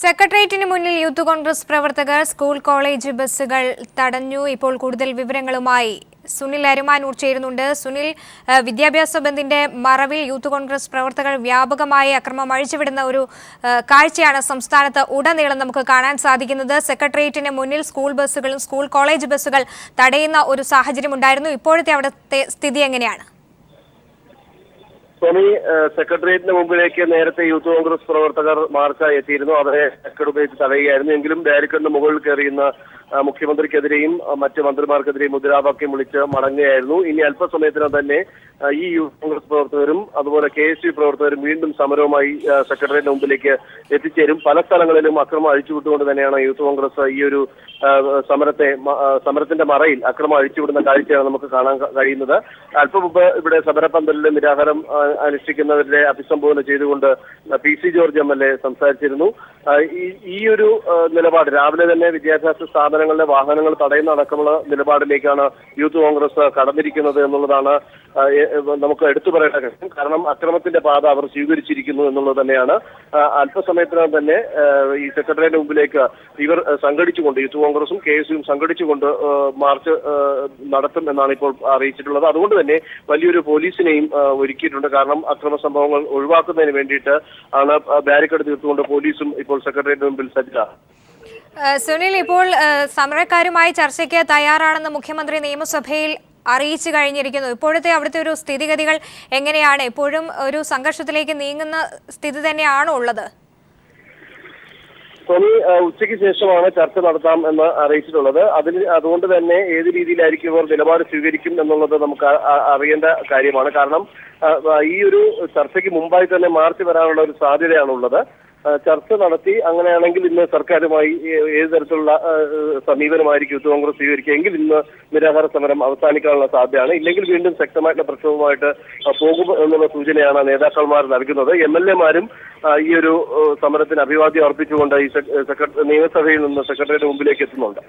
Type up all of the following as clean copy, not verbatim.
സെക്രട്ടേറിയറ്റിന് മുന്നിൽ യൂത്ത് കോൺഗ്രസ് പ്രവർത്തകർ സ്കൂൾ കോളേജ് ബസ്സുകൾ തടഞ്ഞു. ഇപ്പോൾ കൂടുതൽ വിവരങ്ങളുമായി സുനിൽ അരുമാനൂർ ചേരുന്നുണ്ട്. സുനിൽ, വിദ്യാഭ്യാസ ബന്ദിന്റെ മറവിൽ യൂത്ത് കോൺഗ്രസ് പ്രവർത്തകർ വ്യാപകമായി അക്രമം അഴിച്ചുവിടുന്ന ഒരു കാഴ്ചയാണ് സംസ്ഥാനത്ത് ഉടനീളം നമുക്ക് കാണാൻ സാധിക്കുന്നത്. സെക്രട്ടേറിയറ്റിന് മുന്നിൽ സ്കൂൾ ബസ്സുകളും സ്കൂൾ കോളേജ് ബസ്സുകൾ തടയുന്ന ഒരു സാഹചര്യം ഉണ്ടായിരുന്നു. ഇപ്പോഴത്തെ അവിടുത്തെ സ്ഥിതി എങ്ങനെയാണ്? സ്വാമി, സെക്രട്ടേറിയറ്റിന് മുമ്പിലേക്ക് നേരത്തെ യൂത്ത് കോൺഗ്രസ് പ്രവർത്തകർ മാർച്ചായി എത്തിയിരുന്നു. അവരെ ഉപയോഗിച്ച് തടയുകയായിരുന്നു. എങ്കിലും ബാരിക്കേഡിന് മുകളിൽ കയറിയുന്ന മുഖ്യമന്ത്രിക്കെതിരെയും മറ്റ് മന്ത്രിമാർക്കെതിരെയും മുദ്രാവാക്യം വിളിച്ച് മടങ്ങുകയായിരുന്നു. ഇനി അല്പസമയത്തിനകം തന്നെ ഈ യൂത്ത് കോൺഗ്രസ് പ്രവർത്തകരും അതുപോലെ KSU പ്രവർത്തകരും വീണ്ടും സമരവുമായി സെക്രട്ടേറിയറ്റിന് മുമ്പിലേക്ക് എത്തിച്ചേരും. പല സ്ഥലങ്ങളിലും അക്രമം അഴിച്ചുവിട്ടുകൊണ്ട് തന്നെയാണ് യൂത്ത് കോൺഗ്രസ് ഈ ഒരു സമരത്തിന്റെ മറയിൽ അക്രമം അഴിച്ചുവിടുന്ന കാഴ്ചയാണ് നമുക്ക് കാണാൻ കഴിയുന്നത്. അല്പം മുമ്പ് ഇവിടെ സമരപന്തലിൽ നിരാഹാരം അനുഷ്ഠിക്കുന്നവരെ അഭിസംബോധന ചെയ്തുകൊണ്ട് PC ജോർജ് MLA സംസാരിച്ചിരുന്നു. ഈ ഒരു നിലപാട് രാവിലെ തന്നെ വിദ്യാഭ്യാസ സ്ഥാപനങ്ങളിലെ വാഹനങ്ങൾ തടയുന്ന അടക്കമുള്ള നിലപാടിലേക്കാണ് യൂത്ത് കോൺഗ്രസ് കടന്നിരിക്കുന്നത് എന്നുള്ളതാണ് നമുക്ക് എടുത്തു പറയേണ്ട കാര്യം. കാരണം അക്രമത്തിന്റെ പാത അവർ സ്വീകരിച്ചിരിക്കുന്നു എന്നുള്ളത് തന്നെയാണ്. അല്പസമയത്തിനകം തന്നെ ഈ സെക്രട്ടേറിയറ്റിന് മുമ്പിലേക്ക് ഇവർ സംഘടിച്ചുകൊണ്ട് യൂത്ത് കോൺഗ്രസും KSUവും സംഘടിച്ചുകൊണ്ട് മാർച്ച് നടത്തും എന്നാണ് ഇപ്പോൾ അറിയിച്ചിട്ടുള്ളത്. അതുകൊണ്ട് തന്നെ വലിയൊരു പോലീസിനെയും ഒരുക്കിയിട്ടുണ്ട്. കാരണം അക്രമ സംഭവങ്ങൾ ഒഴിവാക്കുന്നതിന് വേണ്ടിയിട്ട് ആണ് ബാരിക്കേഡ് തീർത്തുകൊണ്ട് പോലീസും ഇപ്പോൾ സെക്രട്ടേറിയറ്റിന് മുമ്പിൽ സജ്ജമാണ്. സുനിൽ, ഇപ്പോൾ സമരക്കാരുമായി ചർച്ചയ്ക്ക് തയ്യാറാണെന്ന് മുഖ്യമന്ത്രി നിയമസഭയിൽ അറിയിച്ചു കഴിഞ്ഞിരിക്കുന്നു. ഇപ്പോഴത്തെ അവിടുത്തെ ഒരു സ്ഥിതിഗതികൾ എങ്ങനെയാണ്? ഇപ്പോഴും ഒരു സംഘർഷത്തിലേക്ക് നീങ്ങുന്ന സ്ഥിതി തന്നെയാണോ ഉള്ളത്? ഉച്ചയ്ക്ക് ശേഷമാണ് ചർച്ച നടത്താം എന്ന് അറിയിച്ചിട്ടുള്ളത്. അതുകൊണ്ട് തന്നെ ഏത് രീതിയിലായിരിക്കും ഇവർ നിലപാട് സ്വീകരിക്കും എന്നുള്ളത് നമുക്ക് അറിയേണ്ട കാര്യമാണ്. കാരണം ഈ ഒരു ചർച്ചയ്ക്ക് മുമ്പായി തന്നെ മാർച്ച് വരാനുള്ള ഒരു സാധ്യതയാണുള്ളത്. ചർച്ച നടത്തി അങ്ങനെയാണെങ്കിൽ ഇന്ന് സർക്കാരുമായി ഏത് തരത്തിലുള്ള സമീപനമായിരിക്കും യൂത്ത് കോൺഗ്രസ് സ്വീകരിക്കുക എങ്കിൽ ഇന്ന് നിരാഹാര സമരം അവസാനിക്കാനുള്ള സാധ്യതയാണ്. ഇല്ലെങ്കിൽ വീണ്ടും ശക്തമായിട്ടുള്ള പ്രക്ഷോഭമായിട്ട് പോകും എന്നുള്ള സൂചനയാണ് നേതാക്കന്മാർ നൽകുന്നത്. MLA-മാരും ഈ ഒരു സമരത്തിന് അഭിവാദ്യം അർപ്പിച്ചുകൊണ്ട് ഈ നിയമസഭയിൽ നിന്ന് സെക്രട്ടറിയുടെ മുമ്പിലേക്ക് എത്തുന്നുണ്ട്.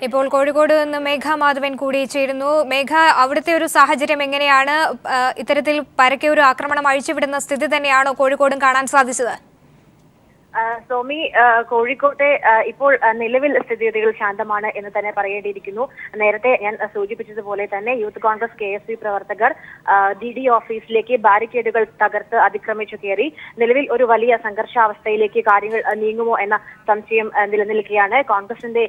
ഇപ്പോൾ കോഴിക്കോട് നിന്ന് മേഘ മാധവൻ കൂടി ചേരുന്നു. മേഘ, അവിടുത്തെ ഒരു സാഹചര്യം എങ്ങനെയാണ്? ഇത്തരത്തിൽ പരക്കെ ഒരു ആക്രമണം അഴിച്ചുവിടുന്ന സ്ഥിതി തന്നെയാണോ കോഴിക്കോടും കാണാൻ സാധിച്ചത്? സോമി, കോഴിക്കോട്ടെ ഇപ്പോൾ നിലവിൽ സ്ഥിതിഗതികൾ ശാന്തമാണ് എന്ന് തന്നെ പറയേണ്ടിയിരിക്കുന്നു. നേരത്തെ ഞാൻ സൂചിപ്പിച്ചതുപോലെ തന്നെ യൂത്ത് കോൺഗ്രസ് KSU പ്രവർത്തകർ DD ഓഫീസിലേക്ക് ബാരിക്കേഡുകൾ തകർത്ത് അതിക്രമിച്ചു കയറി. നിലവിൽ ഒരു വലിയ സംഘർഷാവസ്ഥയിലേക്ക് കാര്യങ്ങൾ നീങ്ങുമോ എന്ന സംശയം നിലനിൽക്കുകയാണ്. കോൺഗ്രസിന്റെ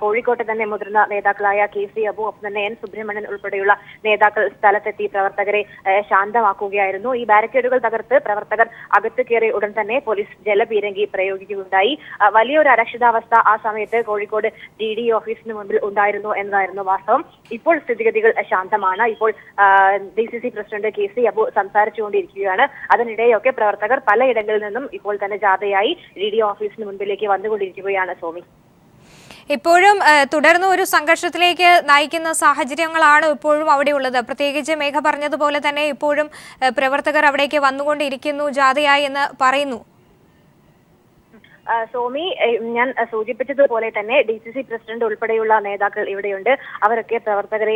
കോഴിക്കോട്ടെ തന്നെ മുതിർന്ന നേതാക്കളായ KC അബു, ഒപ്പം തന്നെ N സുബ്രഹ്മണ്യൻ ഉൾപ്പെടെയുള്ള നേതാക്കൾ സ്ഥലത്തെത്തി പ്രവർത്തകരെ ശാന്തമാക്കുകയായിരുന്നു. ഈ ബാരിക്കേഡുകൾ തകർത്ത് പ്രവർത്തകർ അകത്ത് കയറിയ ഉടൻ തന്നെ പോലീസ് ജലപീരങ്കി പ്രയോഗിക്കുകയുണ്ടായി. വലിയൊരു അരക്ഷിതാവസ്ഥ ആ സമയത്ത് കോഴിക്കോട് DD ഓഫീസിന് മുമ്പിൽ ഉണ്ടായിരുന്നു എന്നതായിരുന്നു വാസ്തവം. ഇപ്പോൾ സ്ഥിതിഗതികൾ ശാന്തമാണ്. ഇപ്പോൾ DCC പ്രസിഡന്റ് KC അബു സംസാരിച്ചുകൊണ്ടിരിക്കുകയാണ്. അതിനിടെയൊക്കെ പ്രവർത്തകർ പലയിടങ്ങളിൽ നിന്നും ഇപ്പോൾ തന്നെ ജാഥയായി DD ഓഫീസിന് മുൻപിലേക്ക് വന്നുകൊണ്ടിരിക്കുകയാണ്. സോമി, ഇപ്പോഴും തുടർന്ന് ഒരു സംഘർഷത്തിലേക്ക് നയിക്കുന്ന സാഹചര്യങ്ങളാണ് ഇപ്പോഴും അവിടെയുള്ളത്. പ്രത്യേകിച്ച് മേഘ പറഞ്ഞതുപോലെ തന്നെ ഇപ്പോഴും പ്രവർത്തകർ അവിടേക്ക് വന്നുകൊണ്ടിരിക്കുന്നു ജാഥയായി എന്ന് പറയുന്നു. സോമി, ഞാൻ സൂചിപ്പിച്ചതുപോലെ തന്നെ DCC പ്രസിഡന്റ് ഉൾപ്പെടെയുള്ള നേതാക്കൾ ഇവിടെയുണ്ട്. അവരൊക്കെ പ്രവർത്തകരെ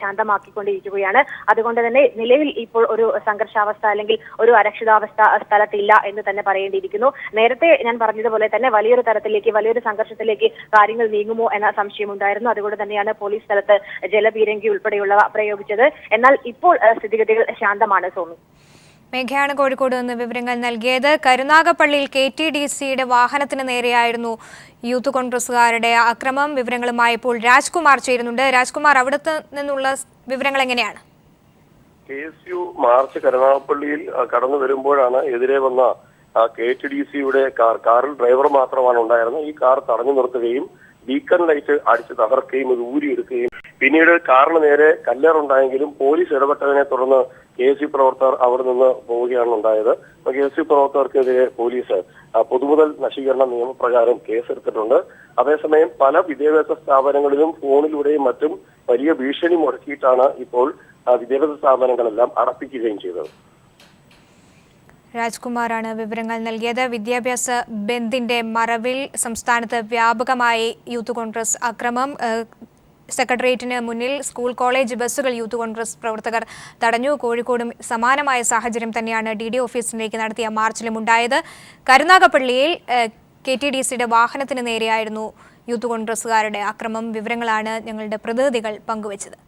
ശാന്തമാക്കിക്കൊണ്ടിരിക്കുകയാണ്. അതുകൊണ്ട് തന്നെ നിലവിൽ ഇപ്പോൾ ഒരു സംഘർഷാവസ്ഥ അല്ലെങ്കിൽ ഒരു അരക്ഷിതാവസ്ഥ സ്ഥലത്തില്ല എന്ന് തന്നെ പറയേണ്ടിയിരിക്കുന്നു. നേരത്തെ ഞാൻ പറഞ്ഞതുപോലെ തന്നെ വലിയൊരു തരത്തിലേക്ക് വലിയൊരു സംഘർഷത്തിലേക്ക് കാര്യങ്ങൾ നീങ്ങുമോ എന്ന സംശയമുണ്ടായിരുന്നു. അതുകൊണ്ട് തന്നെയാണ് പോലീസ് സ്ഥലത്ത് ജലപീരങ്കി ഉൾപ്പെടെയുള്ളവ പ്രയോഗിച്ചത്. എന്നാൽ ഇപ്പോൾ സ്ഥിതിഗതികൾ ശാന്തമാണ്. സോമി, മേഘയാണ് കോഴിക്കോട് നിന്ന് വിവരങ്ങൾ നൽകിയത്. കരുനാഗപ്പള്ളിയിൽ KTDCയുടെ വാഹനത്തിന് നേരെയായിരുന്നു യൂത്ത് കോൺഗ്രസുകാരുടെ ആക്രമണം. വിവരങ്ങളുമായി ഇപ്പോൾ രാജ്കുമാർ ചേരുന്നുണ്ട്. രാജ്കുമാർ, അവിടുത്തെ നിന്നുള്ള വിവരങ്ങൾ എങ്ങനെയാണ്? KSU മാർച്ച് കരുനാഗപ്പള്ളിയിൽ കടന്നു വരുമ്പോഴാണ് എതിരെ വന്ന KTDCയുടെ കാറിൽ ഡ്രൈവർ മാത്രമാണ് ഉണ്ടായിരുന്നത്. ഈ കാർ തടഞ്ഞു നിർത്തുകയും ബീക്കൺ ലൈറ്റ് അടിച്ച് തകർക്കുകയും ഇത് ഊരിയെടുക്കുകയും പിന്നീട് കാറിന് നേരെ കല്ലേറുണ്ടായെങ്കിലും പോലീസ് ഇടപെട്ടതിനെ തുടർന്ന് KSU പ്രവർത്തകർ അവിടെ നിന്ന് പോവുകയാണ് ഉണ്ടായത്. KSU പ്രവർത്തകർക്കെതിരെ പോലീസ് പൊതുമുതൽ നശീകരണ നിയമപ്രകാരം കേസെടുത്തിട്ടുണ്ട്. അതേസമയം പല വിദ്യാഭ്യാസ സ്ഥാപനങ്ങളിലും ഫോണിലൂടെയും മറ്റും വലിയ ഭീഷണി മുടക്കിയിട്ടാണ് ഇപ്പോൾ വിദ്യാഭ്യാസ സ്ഥാപനങ്ങളെല്ലാം അടപ്പിക്കുകയും ചെയ്തത്. രാജ്കുമാറാണ് വിവരങ്ങൾ നൽകിയത്. വിദ്യാഭ്യാസ ബന്ദിന്റെ മറവിൽ സംസ്ഥാനത്ത് വ്യാപകമായി യൂത്ത് കോൺഗ്രസ് അക്രമം സെക്രട്ടേറിയറ്റിന് മുന്നിൽ സ്കൂൾ കോളേജ് ബസ്സുകൾ യൂത്ത് കോൺഗ്രസ് പ്രവർത്തകർ തടഞ്ഞു. കോഴിക്കോടും സമാനമായ സാഹചര്യം തന്നെയാണ് DDO ഓഫീസിലേക്ക് നടത്തിയ മാർച്ചിലും ഉണ്ടായത്. കരുനാഗപ്പള്ളിയിൽ KTDCയുടെ വാഹനത്തിന് നേരെയായിരുന്നു യൂത്ത് കോൺഗ്രസുകാരുടെ അക്രമം. വിവരങ്ങളാണ് ഞങ്ങളുടെ പ്രതിനിധികൾ പങ്കുവച്ചത്.